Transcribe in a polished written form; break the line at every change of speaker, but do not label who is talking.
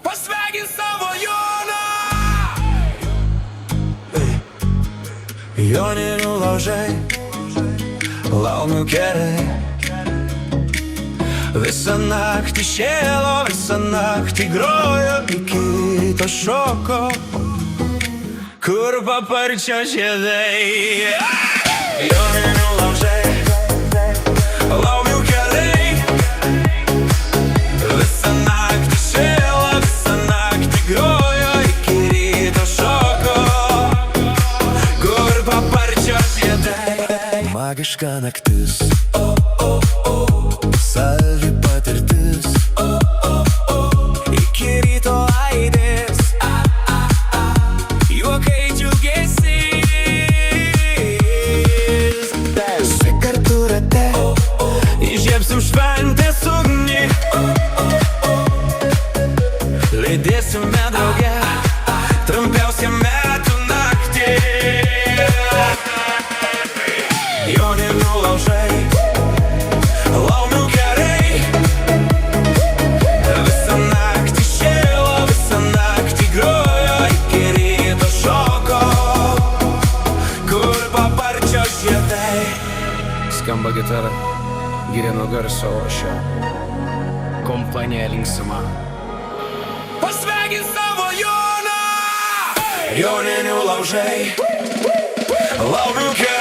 Pasveikink savo Joną!
Joninių laužai, laumių kerai, visą naktį šėlo, visą naktį grojo, iki ryto šoko, kur paparčio žiedai. Joninių laužai, laumių kerai, visą naktį šėlo, visą naktį grojo, iki ryto šoko, kur paparčio žiedai. Magiška naktis, savi patirtis, iki ryto aidės, juokai džiugesys. Visi kartu rate, įžiebsim šventės ugnį, lydėsime drauge trumpiausią metų naktį. Joninių laužai, laumių kerai, visą naktį šėlo, visą naktį grojo, iki ryto šoko, kur paparčio žiedai.
Skamba gitara, Girėno garso ošio, kompanija linksma.
Pasveikink savo Joną!
Joninių laužai, laumių kerai.